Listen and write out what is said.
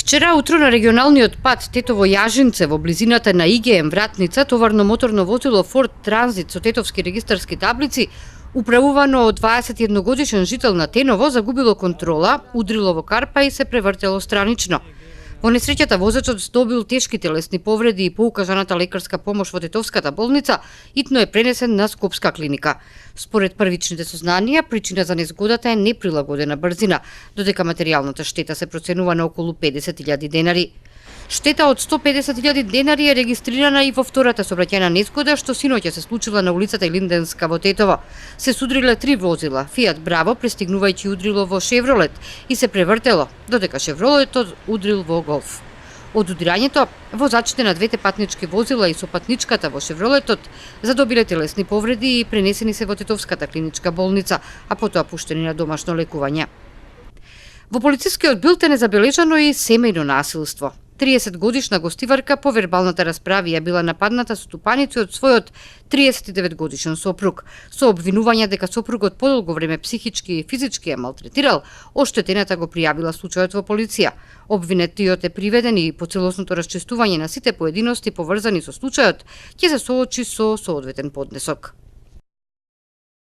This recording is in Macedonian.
Вчера утро на регионалниот пат Тетово-Јажинце во близината на ИГМ Вратница товарно моторно возило Форд Транзит со тетовски регистарски таблици, управувано од 21 годишен жител на Теново, загубило контрола, удрило во карпа и се превртело странично. Во несреќата возачот добил тешки телесни повреди и по укажаната лекарска помош во Тетовската болница итно е пренесен на Скопска клиника. Според првичните сознанија, причина за незгодата е неприлагодена брзина, додека материјалната штета се проценува на околу 50.000 денари. Штета од 150.000 денари е регистрирана и во втората сообраќајна незгода што синоќа се случила на улицата Илинденска во Тетово. Се судриле 3 возила. Фиат Браво пристигнувајќи удрило во Шевролет и се превртело, додека Шевролетот удрил во Голф. Од удирањето, возачите на двете патнички возила и сопатничката во Шевролетот задобиле телесни повреди и пренесени се во Тетовската клиничка болница, а потоа пуштени на домашно лекување. Во полицискиот билтен е забележано и семејно насилство. 30-годишна гостиварка по вербалната расправија била нападната со ступаници од својот 39-годишен сопруг. Со обвинување дека сопругот подолго време психички и физички ја малтретирал, оштетената го пријавила случајот во полиција. Обвинетиот е приведен и по целосното расчистување на сите поединости поврзани со случајот ќе се соочи со соодветен поднесок.